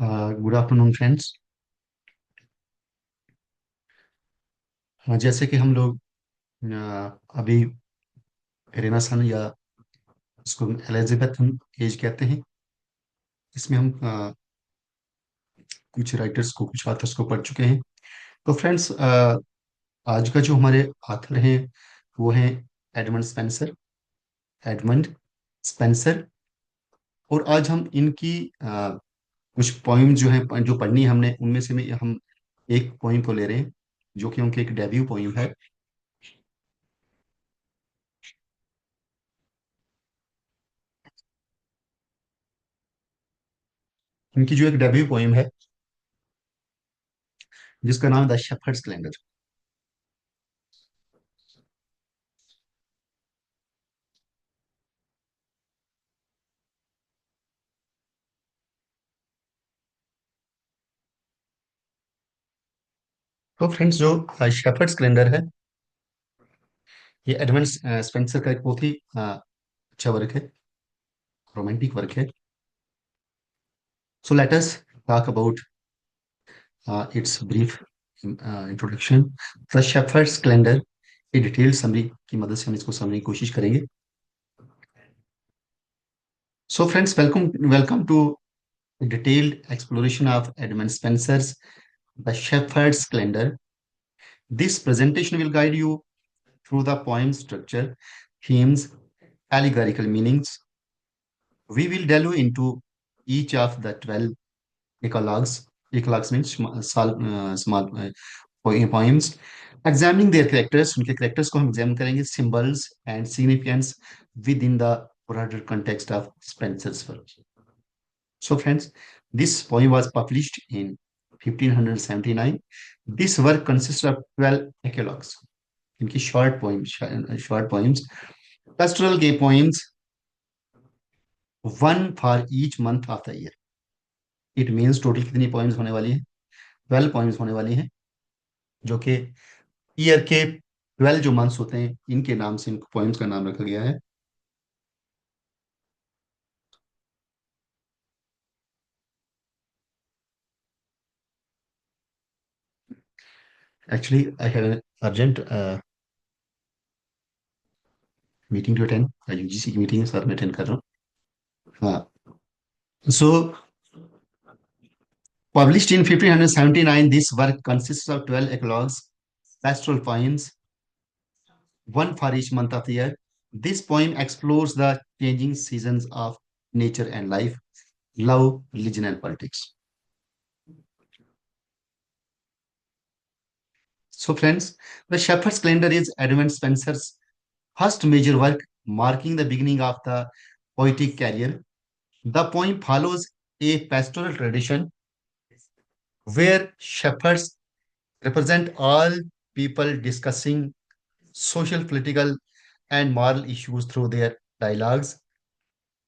Good afternoon friends. जैसे कि हम लोग अभी रेनासन या उसको एलिजाबेथन एज कहते हैं। इसमें हम कुछ राइटर्स को कुछ ऑथर्स को पढ़ चुके हैं। तो फ्रेंड्स, आज का जो हमारे ऑथर हैं वो हैं एडमंड स्पेंसर। और आज हम इनकी कुछ पोइम जो है जो पढ़नी है हमने, उनमें से हम एक पोइम को ले रहे हैं जो कि उनकी एक डेब्यू पोइम है। इनकी जो एक डेब्यू पोइम है जिसका नाम है द शेफर्ड्स कैलेंडर। तो फ्रेंड्स, जो शेफर्ड्स कैलेंडर है ये एडमंड स्पेंसर का एक बहुत ही अच्छा वर्क है, रोमांटिक वर्क है। So let us talk about its brief introduction. The shepherd's calendar, ये डिटेल्ड समरी की मदद से हम इसको समझने की कोशिश करेंगे। So friends, welcome welcome to detailed exploration of Edmund Spenser's the shepherd's calendar. This presentation will guide you through the poem structure, themes, allegorical meanings. We will delve into each of the 12 eclogues. Eclogues means small poems. Examining their characters, उनके characters को हम examine करेंगे, symbols and significance within the broader context of Spencer's work. So friends, this poem was published in 1579. This work consists of 12 eclogues. इनकी short poems, pastoral gay poems, one for each month of the year. It means total कितनी points होने वाली है? 12 points होने वाली हैं, जो कि ईयर के 12 जो मंथ्स होते हैं इनके नाम से इन पॉइंट्स का नाम रखा गया है। Actually I have urgent meeting to attend, UGC की मीटिंग है सर, मैं अटेंड कर रहा हूँ। हाँ। So published in 1579, this work consists of 12 eclogues, pastoral poems, one for each month of the year. This poem explores the changing seasons of nature and life, love, religion, and politics. So, friends, the Shepherd's Calendar is Edmund Spencer's first major work, marking the beginning of the poetic career. The poem follows a pastoral tradition where shepherds represent all people discussing social, political, and moral issues through their dialogues.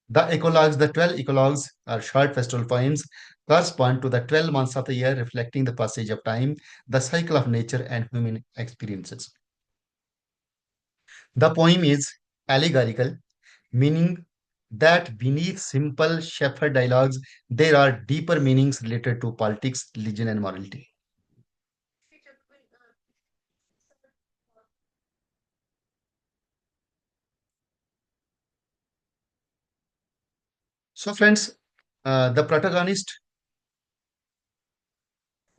The 12 eclogues are short pastoral poems, correspond to the 12 months of the year, reflecting the passage of time, the cycle of nature, and human experiences. The poem is allegorical, meaning that beneath simple shepherd dialogues, there are deeper meanings related to politics, religion, and morality. So, friends, the protagonist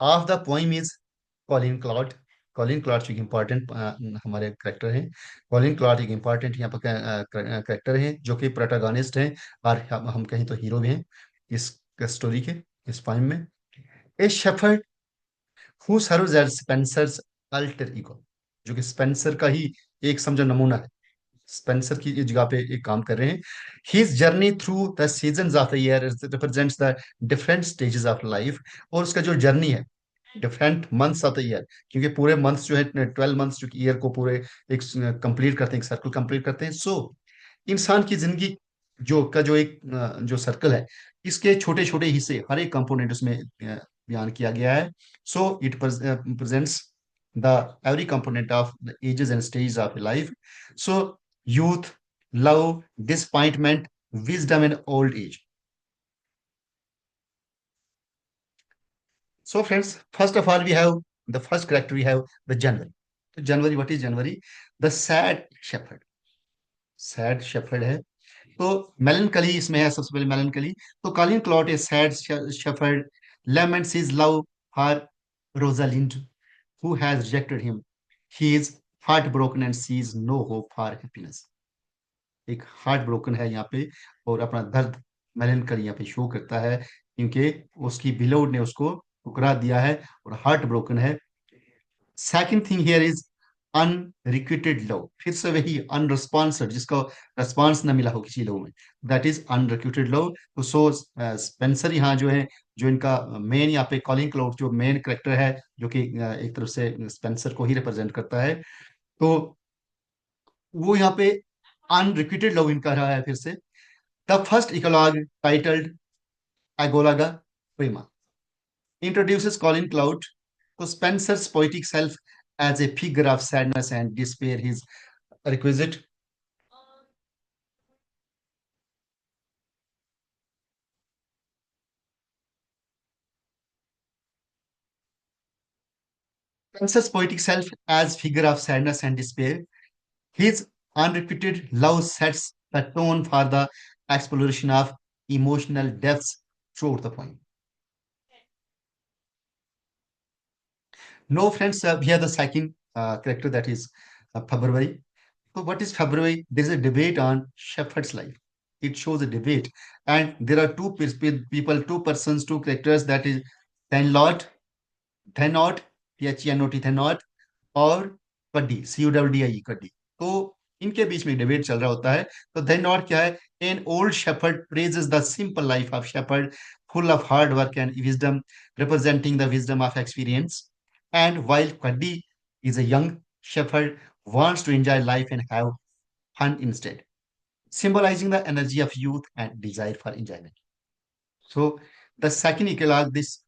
of the poem is Colin Clout. Colin clot एक important हमारे character हैं। Colin clot एक important यहाँ पर character हैं जो कि protagonist हैं, और हम कहें तो हीरो भी हैं इस स्टोरी के, इस पोएम में। A shepherd who serves as Spenser's alter ego, जो कि स्पेंसर का ही एक समझो नमूना है, स्पेंसर की जगह पे एक काम कर रहे हैं। His journey through the season of the year represents the different stages of life. और उसका जो जर्नी है different months of the year, क्योंकि पूरे मंथ्स जो है 12 मंथ्स जो ईयर को पूरे एक कंप्लीट करते हैं, एक सर्कल कंप्लीट करते हैं। सो इंसान की जिंदगी जो एक जो सर्कल है, इसके छोटे छोटे हिस्से, हर एक कंपोनेंट उसमें बयान किया गया है। So it presents the every component of the ages and stage of life. So youth, love, disappointment, wisdom and old age. So friends, first of all, we have the first character, we have the January. तो जनवरी, what is January? The sad shepherd. Sad shepherd है। तो melancholy इसमें है, सबसे पहले melancholy. तो Colin Clout a sad shepherd laments his love for Rosalind, who has rejected him. He is heartbroken and sees no hope for happiness. एक heart broken है यहाँ पे, और अपना दर्द मेलनकली यहाँ पे शो करता है, क्योंकि उसकी बिलोड ने उसको ठुकरा दिया है और हार्ट ब्रोकन है। Second thing here is unrequited love, फिर से वही अनरिस्पॉन्सड, जिसको रेस्पॉन्स न मिला हो किसी लव में, दैट इज अनरिक्विटेड लव। तो सो स्पेंसर यहाँ जो है, जो इनका मेन यहाँ पे कॉलिंग क्लाउड जो मेन करेक्टर है, जो कि एक तरफ से स्पेंसर को ही रिप्रेजेंट करता है, तो वो यहाँ पे अनरिक्विटेड लव इनका रहा है फिर से। The first eclogue titled Aegloga Prima introduces Colin Cloud to Spencer's poetic self as a figure of sadness and despair. His requisite. Spencer's poetic self as figure of sadness and despair. His unrequited love sets the tone for the exploration of emotional depths throughout the poem. No, friends, we have the second character, that is February. So, what is February? There is a debate on Shepherd's life. It shows a debate, and there are people, two persons, two characters. That is Thenlot, Thenot, Thenot, Thenot, और कड्डी, CUDDIE, कड्डी। तो इनके बीच में debate चल रहा होता है। तो Thenot क्या है? An old shepherd praises the simple life of shepherd, full of hard work and wisdom, representing the wisdom of experience. And while Kaddi is a young shepherd, wants to enjoy life and have fun instead, symbolizing the energy of youth and desire for enjoyment. So the second epilogue, this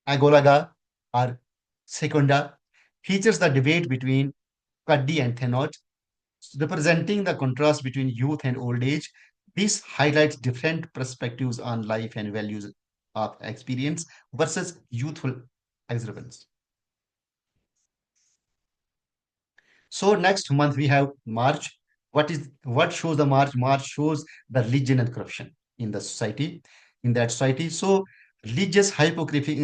Agolaga or Secunda, features the debate between Kaddi and Thenot, representing the contrast between youth and old age. This highlights different perspectives on life and values of experience versus youthful exuberance. So next month we have March. What shows the March? March shows the religion and corruption in the society, in that society. So religious hypocrisy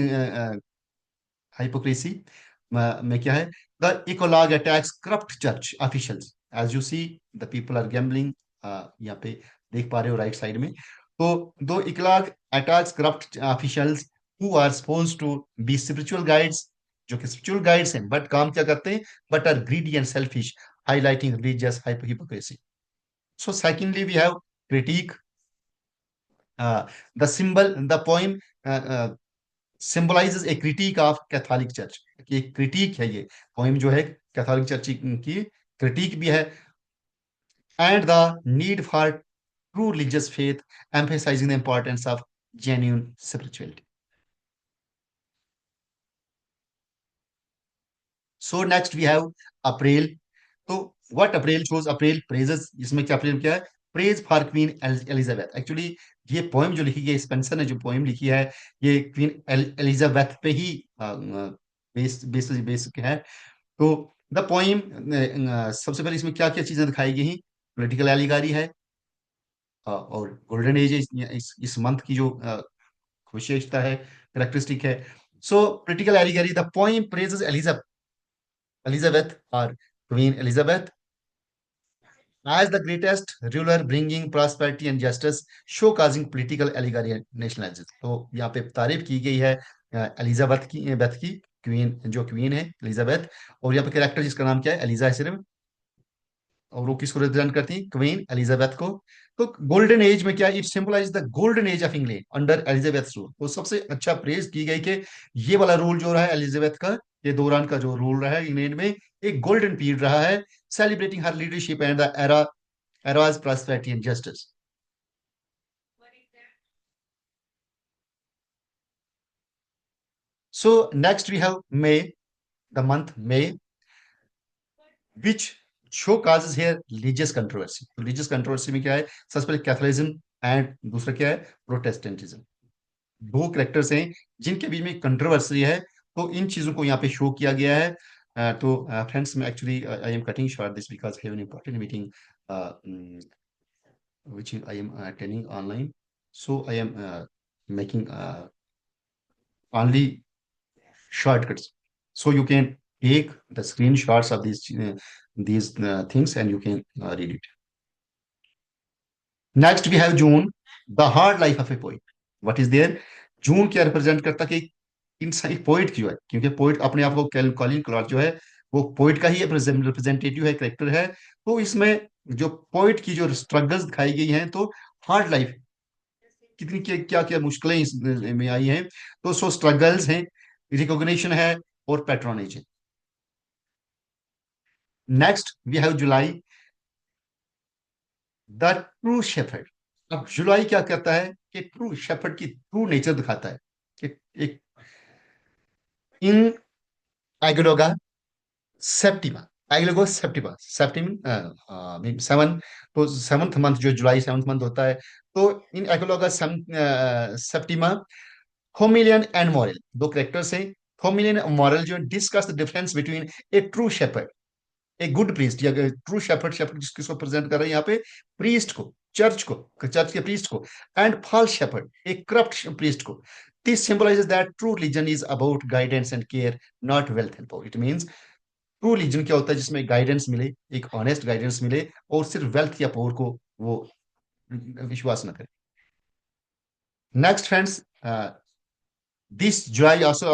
में क्या है? The ecolog attacks corrupt church officials. As you see, the people are gambling. यहाँ पे देख पा रहे हो right side में। तो दो इकलाग attacks corrupt officials who are supposed to be spiritual guides, जो कि spiritual guides हैं, बट काम क्या करते हैं? But are greedy and selfish, highlighting religious hypocrisy. So secondly, we have critique. The poem symbolizes a critique of Catholic Church. कि एक critique है ये poem जो है कैथोलिक चर्च की critique भी है, and the need for true religious faith, emphasizing the importance of genuine spirituality. So next we have April. तो what April shows? April praises, इसमें क्या April क्या है? Praise for Queen Elizabeth. Actually ये poem जो लिखी गई, स्पेंसर ने जो पोएम लिखी है, ये क्वीन एलिजाबेथ पे ही बेस है। तो द पोएम, सबसे पहले इसमें क्या क्या चीजें दिखाई गई हैं? पॉलिटिकल एलिगारी है, और गोल्डन एज इस मंथ की जो विशेषता है, करेक्टरिस्टिक है। So political allegory, the poem praises Elizabeth or Queen Elizabeth as the greatest ruler bringing prosperity and justice, show causing political allegory and nationalism. तो यहाँ पे तारीफ की गई है एलिजाबेथ की क्वीन, जो क्वीन है एलिजाबेथ, और यहाँ पे कैरेक्टर जिसका नाम क्या है? एलिजा है सिर्फ, और वो किसको रिप्रेजेंट करती है? क्वीन एलिजाबेथ को। तो गोल्डन एज में क्या? It symbolize the golden age of England under Elizabeth rule. तो सबसे अच्छा प्रेज की गई कि ये वाला रूल जो रहा है एलिजाबेथ का, ये दौरान का जो रूल रहा है इंग्लैंड में, एक गोल्डन पीरियड रहा है, celebrating her leadership and the eras prosperity and justice. So next we have May, the month May, which show causes here religious controversy. Religious controversy में क्या है? सबसे पहले कैथोलिज्म, एंड दूसरा क्या है? प्रोटेस्टेंटिज्म। दो करेक्टर्स हैं जिनके बीच में कंट्रोवर्सी है, तो इन चीजों को यहाँ पे शो किया गया है। तो फ्रेंड्स, मैं actually I am cutting short this because I have an important meeting which I am attending online. So I am making only shortcuts. So you can take the screenshots of these things and you can read it. Next we have June, the hard life of a poet. What is there? जून क्या represent करता है कि इंसान एक poet जो है, क्योंकि poet अपने आप को कॉलिन क्लार्क जो है वो पोइट का ही रिप्रेजेंटेटिव है, करेक्टर है। तो इसमें जो पोइट की जो स्ट्रगल्स दिखाई गई हैं, तो हार्ड लाइफ, कितनी क्या क्या मुश्किलें में आई हैं, तो सो स्ट्रगल्स हैं, रिकॉग्निशन है और पैट्रोनेज है। Next we have July, the true shepherd. अब जुलाई क्या कहता है कि ट्रू शेफर्ड की ट्रू नेचर दिखाता है कि एक in Ecloga Septima, Ecloga Septima, सेप्टिम सेवन, तो सेवंथ मंथ जो जुलाई सेवंथ मंथ होता है, तो in Ecloga Septima Thomalin and Morrell, दो करेक्टर्स हैं। थोमिलियन और मॉरल जो discuss the difference between a true shepherd, a good priest, या ट्रू शेपर्ड, शेपर्ड किसको प्रेजेंट कर रहे हैं यहाँ पे, प्रीस्ट को, चर्च के प्रीस्ट को, and false shepherd, a corrupt priest को। This symbolises that true religion is about guidance and care, not wealth and power. It means true religion क्या होता है, जिसमें गाइडेंस मिले, एक ऑनेस्ट गाइडेंस मिले, और सिर्फ वेल्थ या पावर को वो विश्वास न करे। Next friends, this July also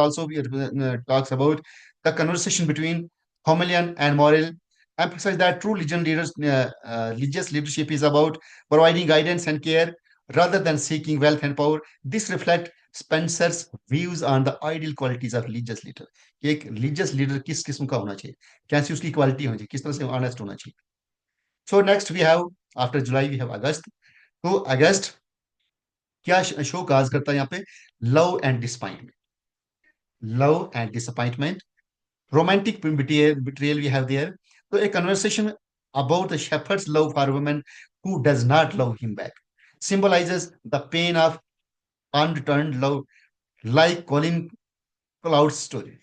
talks about the conversation between Homilian and Morel, emphasize that true religious leadership is about providing guidance and care rather than seeking wealth and power. This reflects Spencer's views on the ideal qualities of religious leader. कि एक religious leader किस किस्म का होना चाहिए, कैसी उसकी quality होनी चाहिए, किस तरह से ऑनेस्ट होना चाहिए। So next we have, after July we have August. तो अगस्त क्या शो काज करता है यहाँ पे, love and disappointment, love and disappointment, romantic betrayal we have there. So a conversation about the shepherd's love for a woman who does not love him back symbolizes the pain of unreturned love, like Colin Cloud's story.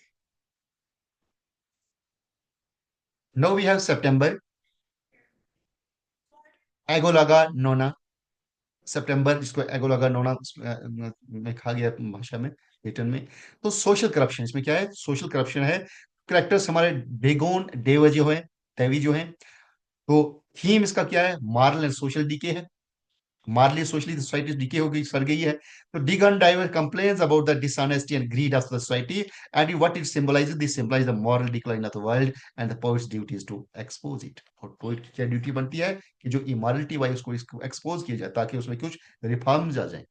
Now we have September, Agolaga Nona. सितंबर, जिसको एगोलागा नोना में कहा गया भाषा में, return में। तो social corruption, इसमें क्या है, सोशल करप्शन है। करेक्टर्स हमारे डेगोन डेव जो है, देवी जो है। तो थीम इसका क्या है, मॉरल एंड सोशल डीके है। मॉरली सोशली सोसाइटी डीके हो गई, सड़ गई है। तो Diggon Davie complains about the dishonesty and greed of the society, and what it symbolises, this symbolise the moral decline of the world and the poet's duty is to expose it. और poet की क्या duty बनती है कि जो immorality Y उसको इसको expose किया जाए, ताकि उसमें कुछ रिफॉर्म्स आ जाए।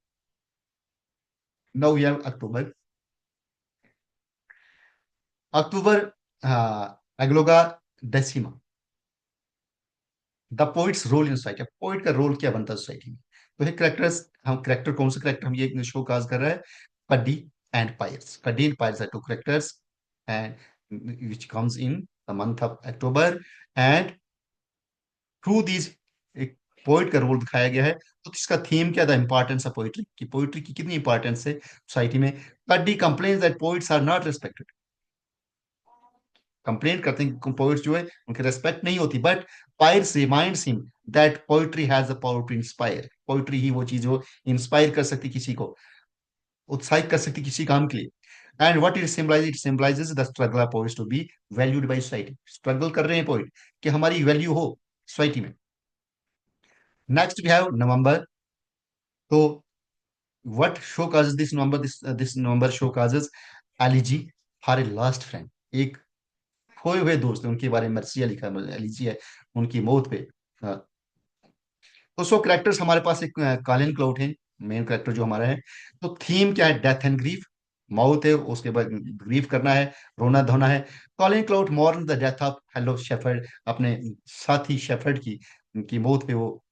Now we have October. October, Aegloga Decima, the poet's role in society. Poet का रोल क्या बनता है सोसाइटी में, तो ये करेक्टर्स, हम करेक्टर कौन से करेक्टर हम ये शो काज कर रहा है, Cuddie and Piers. Cuddie and Piers are two characters and which comes in the month of October, and through this एक पोइट का रोल दिखाया गया है। तो इसका थीम क्या था, इंपॉर्टेंस ऑफ पोइट्री, की पोइट्री की कितनी इंपॉर्टेंस है सोसाइटी में। Cuddie complains that poets are not respected, complain करते हैं कि पोइट्स जो है उनकी रेस्पेक्ट नहीं होती, but Piers reminds him that poetry has the power to inspire. Poetry ही वो चीज हो, इंस्पायर कर सकती किसी को, उत्साहित कर सकती किसी काम के लिए। And what it symbolizes the struggle of poets to be valued by society. Struggle कर रहे हैं पोइट कि हमारी वैल्यू हो सोसाइटी में। नेक्स्ट वी हैव नवंबर। तो what show causes this November, this November show causes elegy for a last friend. एक खोए हुए दोस्त हैं, उनके बारे में मर्सिया लिखा है, एलिजी है उनकी मौत पे। हाँ, तो सो करेक्टर्स हमारे पास एक कालिन क्लाउड है, मेन करेक्टर जो हमारा है। तो थीम क्या है, डेथ एंड ग्रीफ, मौत है, उसके बाद ग्रीफ करना है, रोना धोना है। Colin Clout mourn the death of fellow shepherd, अपने साथी शेफर्ड की उनकी मौत पे वो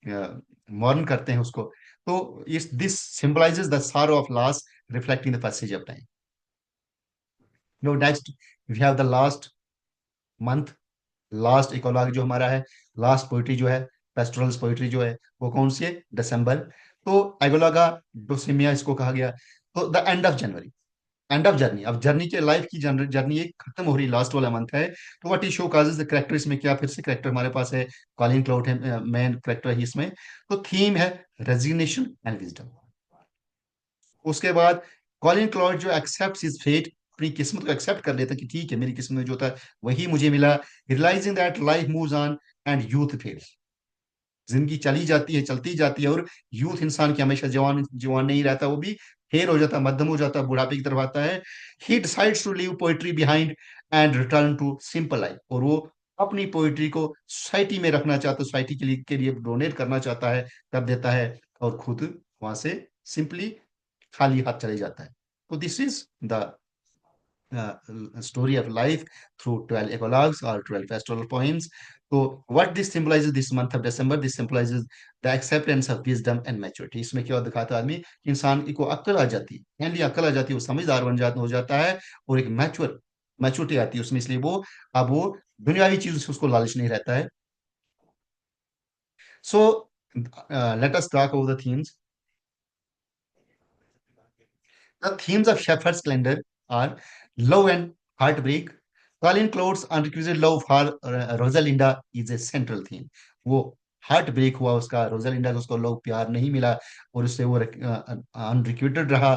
मॉर्न करते हैं उसको। तो इस this symbolises the sorrow of loss, reflecting the passage of time. No next we have the last month, last eclogue जो हमारा है, लास्ट पोइट्री जो है, पेस्टोरल्स पोइट्री जो है, वो कौन सी है, दिसंबर। तो एगोलागा डोसिमिया इसको कहा गया। तो the end of January, end of journey, अब जर्नी के लाइफ की जर्नी एक खत्म हो रही, लास्ट वाला मंथ है। तो what is show causes the character, इसमें क्या फिर से करेक्टर हमारे पास है, कॉलिन क्लाउड है मेन करेक्टर है इसमें। तो थीम है रेजिग्नेशन एंड विजडम। उसके बाद कॉलिन क्लाउड जो एक्सेप्ट हिज फेट, अपनी किस्मत को एक्सेप्ट कर लेता है कि ठीक है मेरी किस्मत में जो था वही मुझे मिला, realizing that life moves on and youth fades, जिंदगी चली जाती है चलती जाती है, और यूथ इंसान की हमेशा जवान जवान नहीं रहता, वो भी फेर हो जाता है, मध्यम हो जाता है, बुढ़ापे की तरफ आता है। He decides to leave poetry behind and return to simple life, और वो अपनी पोइट्री को सोसाइटी में रखना चाहता है, सोसाइटी के लिए डोनेट करना चाहता है, कर देता है, और खुद वहां से सिंपली खाली हाथ चले जाता है। तो this is the story of life through 12 eclogues or 12 pastoral poems. So what this symbolizes this month of December, this symbolizes the acceptance of wisdom and maturity. इसमें क्या दिखाता है आदमी कि इंसान को अक्ल आ जाती है, यानी अक्ल आ जाती है, वो समझदार हो जाता है, और एक मैच्योरिटी आती है उसमें, इसलिए वो दुनियावी चीजों से उसको लालच नहीं रहता है। So let us talk about the themes. The themes of Shepherd's calendar are love and heartbreak. Colin Cloud's unrequited love for Rosalinda is a central theme. वो हार्ट ब्रेक हुआ उसका, रोजालिंडा को उसको लव प्यार नहीं मिला, और उससे वो अनरिक्विटेड रहा,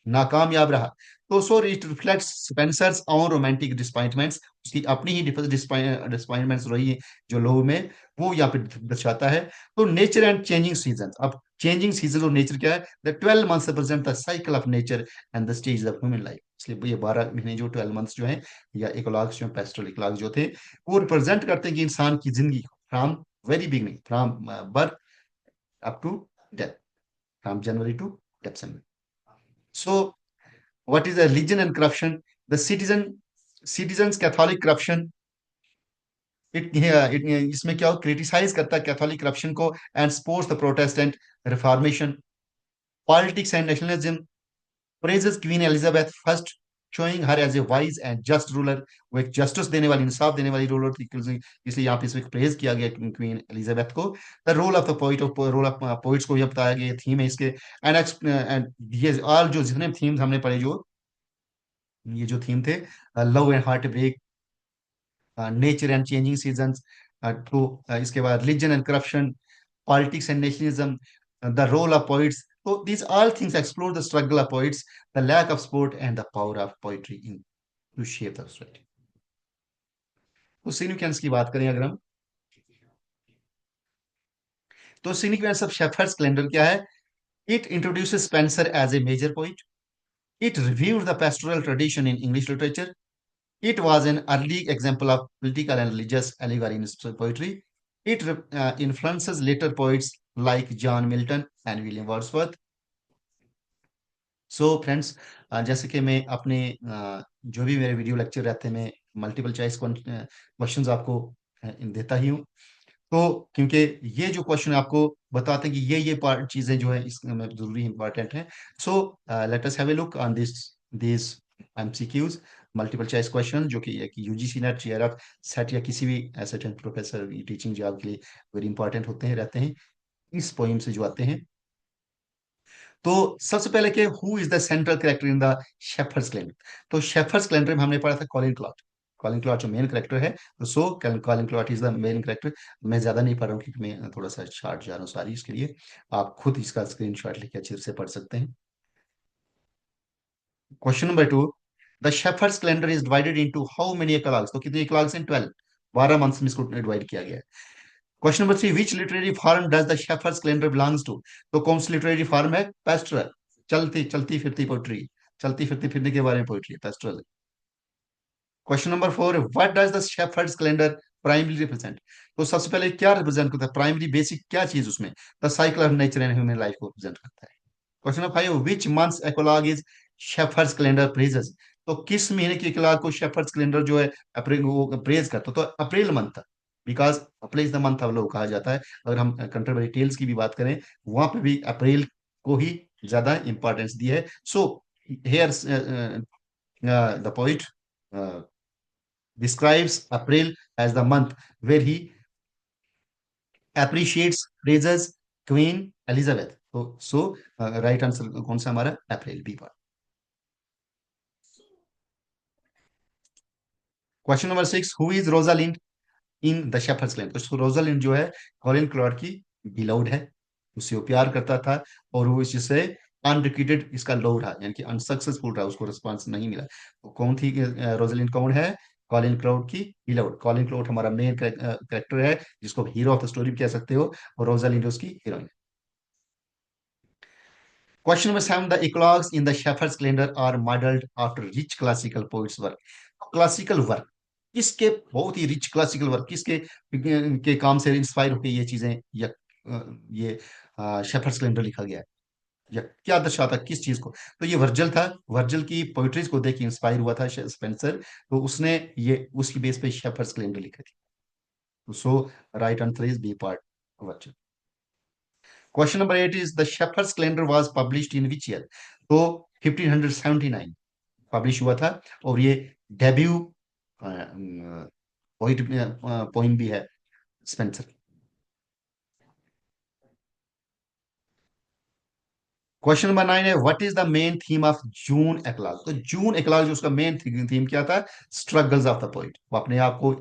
नाकामयाब रहा। तो so it reflects Spencer's on romantic disappointments, उसकी अपनी ही डिसअपॉइंटमेंट्स रही है जो लोग में, वो यहाँ पे दर्शाता है। तो नेचर एंड चेंजिंग सीजन, अब चेंजिंग सीजन और नेचर क्या है, the 12 months represent the cycle of nature and the stage of human life. इसलिए ये 12 महीने जो 12 मंथ्स जो है, या इकोलॉग्स जो पेस्टल इकोलॉग्स जो थे, वो रिप्रेजेंट करते हैं कि इंसान की जिंदगी from very beginning, from birth up to death, from January to December. So what is the religion and corruption? The citizens Catholic corruption, इसमें क्या हो, क्रिटिसाइज करता है कैथोलिक करप्शन को, and supports the Protestant Reformation. Politics and nationalism, praises Queen Elizabeth first, showing her as a wise and just ruler, वो एक justice देने वाली, इंसाफ देने वाली रूलर थी, इसलिए यहाँ पे इसमें प्रेज किया गया क्वीन एलिजाबेथ को। The role of the poet, of role of poets को यह बताया गया, थीम है इसके। एंड ये ऑल जो जितने थीम्स हमने पढ़े, जो ये जो थीम थे, love and heart break, nature and changing seasons, two इसके बाद religion and corruption, politics and nationalism, the role of poets. तो these all things explore the struggle of poets, the lack of sport and the power of poetry in to shape the society. तो significance की बात करें अगर हम, तो significance of Shepherd's Calendar क्या है? It introduces Spenser as a major poet, it reviewed the pastoral tradition in English literature, it was an early example of political and religious allegory in poetry. It influences later poets like John Milton and William Wordsworth. So friends, जैसे कि मैं अपने जो भी मेरे video lecture रहते हैं, मैं मल्टीपल चॉइस क्वेश्चंस आपको देता ही हूँ। तो क्योंकि ये जो क्वेश्चन आपको बताते हैं कि ये पार्ट चीजें जो है इसमें जरूरी इंपॉर्टेंट है। So let us have a look on this MCQs, multiple choice question, जो कि यूजीसी नेट, जेआरएफ, सेट या किसी भी असिस्टेंट प्रोफेसर टीचिंग जॉब के लिए वेरी इंपॉर्टेंट होते हैं, रहते हैं, इस पोइम से जो आते हैं। तो सबसे पहले के who is the central character in the shepherd's Calendar? तो शेफर्ड्स कैलेंडर में हमने पढ़ा था कॉलिन क्लॉट, कॉलिन क्लॉट जो मेन कैरेक्टर है। तो so Colin Clout is the main character. मैं ज्यादा नहीं पढ़ रहा हूँ क्योंकि मैं थोड़ा सा शार्ट जा रहा हूँ सारी, इसके लिए आप खुद इसका स्क्रीनशॉट लेके अच्छे से पढ़ सकते हैं। Question number 2, the shepherd's Calendar is divided into how many eclogues? तो कितने इक्लाग्स हैं? 12, 12 मंथ्स में इसको डिवाइड किया गया है। Question number 3, which literary form does the shepherd's Calendar belongs to? तो कौन सी लिटरेरी फॉर्म है? पेस्टोरल, चलती चलती फिरती पोइट्री, चलती फिरती फिरने के बारे में poetry, pastoral. Question number 4, what does the shepherd's calendar primary represent? तो सबसे पहले क्या रिप्रेजेंट करता है, प्राइमरी बेसिक क्या चीज उसमें? The cycle of nature and human life को रिप्रेजेंट करता है। Question number 5, which months eclogue is Shepherd's Calendar praises? तो किस महीने की इकोलॉग को शेफर्ड्स कैलेंडर जो है अप्रैल वो प्रेज करता है? तो अप्रैल मंथ था, because April is the month of love कहा जाता है। अगर हम कंटेम्परेरी टेल्स की भी बात करें, वहां पे भी अप्रैल को ही ज्यादा इंपॉर्टेंस दी है। So here the poet describes April as the month where he appreciates, praises Queen Elizabeth. तो सो राइट आंसर कौन सा हमारा? April, B part. Question number 6, who is Rosalind in the shepherd's land? तो रोजालिंड जो है Colin Claude की beloved है, उससे वो प्यार करता था, और वो इससे अनरिक्वेटेड इसका लो रहा, यानी कि अनसक्सेसफुल रहा, उसको रिस्पांस नहीं मिला। तो कौन थी रोजालिंड? कौन है? कॉलिन क्लाउड की बिलाउड। कॉलिन क्लाउड हमारा मेन कैरेक्टर है, जिसको हीरो ऑफ द स्टोरी भी कह सकते हो, और रोजालिंड उसकी heroine. Question number 7, the eclogues in the shepherd's Calendar are modelled after rich classical poets work. Classical work किसके, बहुत ही रिच क्लासिकल वर्क किसके के काम से इंस्पायर होकर ये चीजें, या ये शेफर्ड्स कैलेंडर लिखा गया है, या क्या दर्शाता किस चीज को? तो ये वर्जल था, वर्जल की पोइट्रीज को देख के इंस्पायर हुआ था स्पेंसर, तो उसने ये उसकी बेस पे शेफर्ड्स कैलेंडर लिखी थी। So right answer is B part, Virgil. Question number 8 is the shepherd's Calendar was published in which year? तो 1579 पब्लिश हुआ था, और ये डेब्यू पोइट पोइम भी है स्पेंसर। क्वेश्चन नंबर 9 है, what is the main theme of June eclogue? तो June eclogue जो उसका मेन थीम क्या था? Struggles of the poet. वो अपने आप को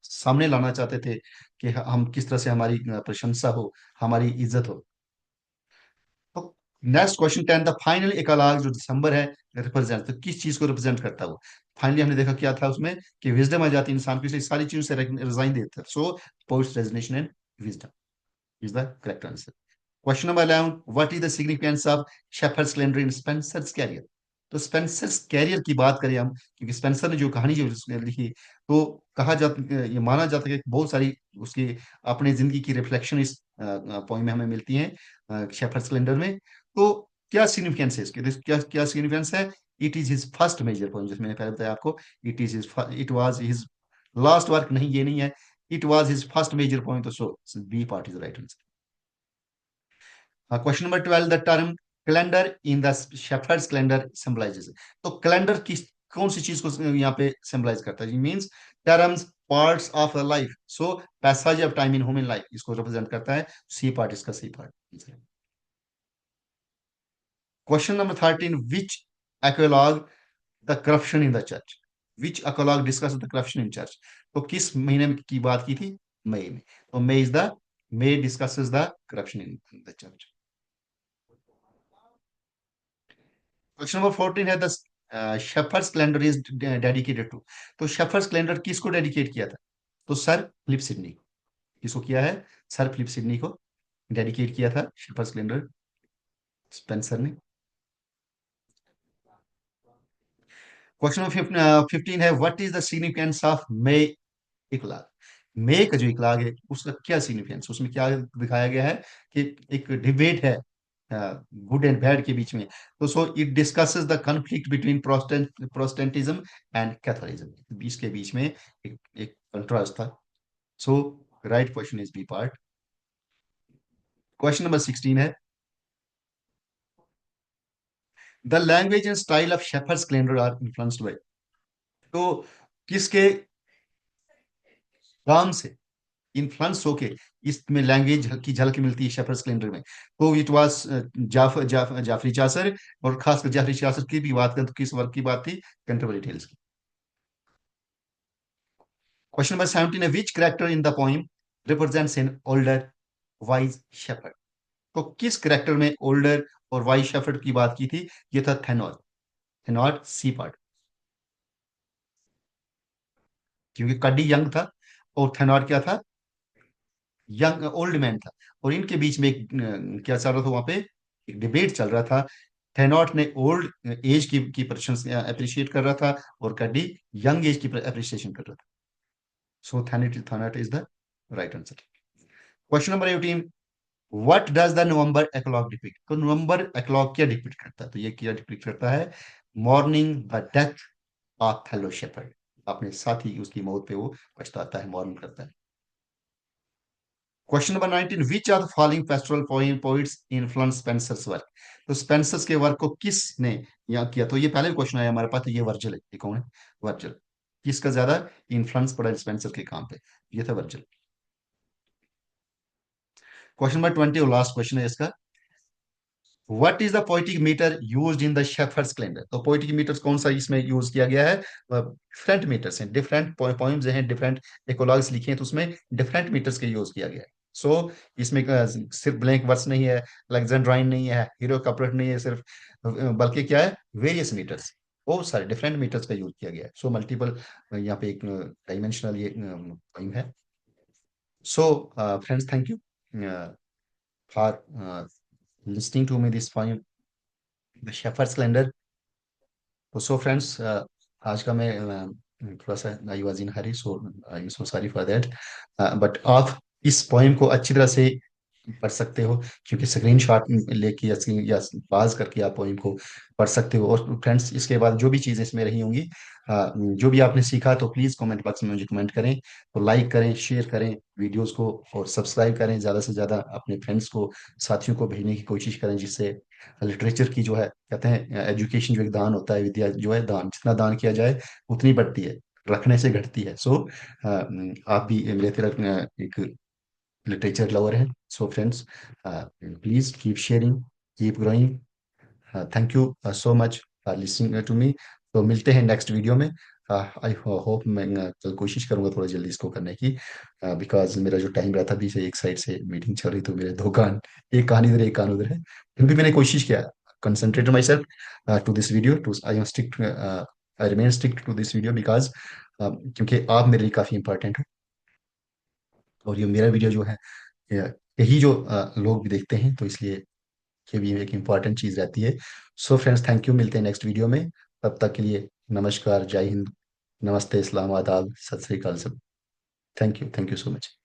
सामने लाना चाहते थे कि हम किस तरह से हमारी प्रशंसा हो, हमारी इज्जत हो। तो नेक्स्ट क्वेश्चन 10, द फाइनल एक्लॉग जो दिसंबर है रिप्रेजेंट, तो किस चीज को रिप्रेजेंट करता है वो? फाइनली हमने देखा क्या था उसमें, कि विजडम आ जाती है इंसान को, इसलिए सारी चीजों से रिजाइन देता है। So poet's resignation and wisdom is the correct answer. Question number 11, what is the significance of Shepherd's Calendar in Spenser's career? तो स्पेंसर्स कैरियर की बात करें हम, क्योंकि स्पेंसर ने जो कहानी जो उसने लिखी, तो कहा जाता, ये माना जाता है कि बहुत सारी उसकी अपनी जिंदगी की रिफ्लेक्शन इस पोइम में हमें मिलती हैं शेफर्ड्स कैलेंडर में। तो क्या सिग्निफिकेंस है इसके, क्या क्या सिग्निफिकेंस है? It is his first major poem, जैसे मैंने पहले बताया आपको, it was his last work, नहीं ये नहीं है, it was his first major poem. तो so B part is right answer. Question number 12, the term calendar in the shepherd's Calendar symbolises. तो कैलेंडर किस, कौन सी चीज को यहाँ पे सिंबलाइज करता है? Means terms parts of a life, so passage of time in human life इसको रिप्रेजेंट करता है। सी पार्ट इसका C part. Question number 13, which eclogue the corruption in the church? Which eclogue discuss the corruption in church? तो किस महीने की बात की थी? मई में। तो May is the, May discusses the corruption in the church. Question number 14 है, the shepherd's Calendar is dedicated to. तो शेफर्ड्स कैलेंडर किसको डेडिकेट किया था? तो सर फिलिप सिडनी। किसको किया है? सर फिलिप सिडनी को डेडिकेट किया था शेफर्ड्स कैलेंडर स्पेंसर ने। क्वेश्चन नंबर 15 है, what is the significance of May eclogue? May का जो इकलाग है उसका क्या सिग्निफिकेंस, उसमें क्या दिखाया गया है? कि एक डिबेट है गुड एंड बैड के बीच में। तो so it discusses the conflict between Protestantism and Catholicism, इसके बीच में एक कंट्रास्ट था। So right question is B part. Question number 16 है, the language and style of Shepherd's Calendar are influenced by. तो किसके काम से इन्फ्लुएंस होके इसमें लैंग्वेज की झलक मिलती है शेफर्ड्स कैलेंडर में? तो इट वाज जाफरी चासर, और खासकर जाफरी चासर की भी बात करें तो किस वर्क की बात थी? कैंटरबरी टेल्स की। क्वेश्चन नंबर 17 है, विच character in the poem represents an older wise shepherd? तो किस कैरेक्टर में ओल्डर और वाइज शेफर्ड की बात की थी? ये था थेनोट। थेनोट सी पार्ट, क्योंकि कड्डी यंग था और थेनोट क्या था? यंग ओल्ड मैन था, और इनके बीच में एक क्या चल रहा था वहां पे? एक डिबेट चल रहा था। थेनोट ने ओल्ड एज की प्रशंसा अप्रिशिएट कर रहा था, और कड्डी यंग एज की अप्रिशिएशन कर रहा था। So Thenot is the right answer. Question number 18, what does the November eclogue depict? तो नवंबर एक्लॉग क्या डिपिक्ट करता है? तो ये क्या डिपिक्ट करता है? Morning the death of fellow shepherd, अपने साथी की उसकी मौत पे वो पछताता है, मॉर्निंग करता है। Question number 19, which are the following festival poets influence Spenser's work? तो स्पेंसर्स के वर्क को किसने यहाँ किया? तो ये पहले भी क्वेश्चन आया हमारे पास, तो ये वर्जल है। ये कौन है? वर्जल। किसका ज्यादा इन्फ्लुएंस पड़ा स्पेंसर के काम पे? ये था वर्जल। क्वेश्चन नंबर 20 और लास्ट क्वेश्चन है इसका, what is the poetic meter used in the shepherd's Calendar? तो पोएटिक मीटर कौन सा इसमें यूज किया गया है? डिफरेंट मीटर्स हैं, डिफरेंट पॉइंट्स हैं, डिफरेंट एकोलॉग्स लिखे हैं, तो उसमें डिफरेंट मीटर्स के यूज किया गया है। सो इसमें सिर्फ ब्लैंक वर्स नहीं है, अलेक्जेंड्राइन नहीं है, हीरो कपलेट नहीं है सिर्फ, बल्कि क्या है, वेरियस मीटर्स, बहुत सारे डिफरेंट मीटर्स का यूज किया गया है। सो मल्टीपल, यहाँ पे एक डायमेंशनल ये टाइम है। So friends, thank you for listening to me this point, the shepherd's calendar. तो सो फ्रेंड्स, आज का मैं थोड़ा सा I was in Hari, so I am so sorry for that. But आप इस पोइम को अच्छी तरह से पढ़ सकते हो, क्योंकि स्क्रीनशॉट लेके या पाज करके आप पोइम को पढ़ सकते हो। और फ्रेंड्स, इसके बाद जो भी चीज़ें इसमें रही होंगी, जो भी आपने सीखा, तो प्लीज़ कमेंट बॉक्स में मुझे कमेंट करें। तो लाइक करें, शेयर करें वीडियोस को, और सब्सक्राइब करें, ज़्यादा से ज़्यादा अपने फ्रेंड्स को, साथियों को भेजने की कोशिश करें, जिससे लिटरेचर की जो है, कहते हैं एजुकेशन जो एक दान होता है, विद्या जो है दान, जितना दान किया जाए उतनी बढ़ती है, रखने से घटती है। सो आप भी मेरे तरह एक लिटरेचर लवर हैं। So friends, please keep sharing, keep growing. Thank you so much for listening to me. तो मिलते हैं नेक्स्ट वीडियो में। आई होप मैं कल कोशिश करूंगा थोड़ा जल्दी इसको करने की, बिकॉज मेरा जो टाइम रहता भी से एक साइड से मीटिंग चल रही, तो मेरे दो कान, एक कान इधर एक कान उधर है, फिर भी मैंने कोशिश किया concentrate myself to this video, to I am stick, I remain stick to this video, because क्योंकि आप मेरे लिए काफ़ी इंपॉर्टेंट हो। और ये मेरा वीडियो जो है, यही जो लोग भी देखते हैं, तो इसलिए ये भी एक इम्पॉर्टेंट चीज़ रहती है। सो फ्रेंड्स, थैंक यू, मिलते हैं नेक्स्ट वीडियो में। तब तक के लिए नमस्कार, जय हिंद, नमस्ते, इस्लाम, आदाब, सत श्री अकाल सब। Thank you so much.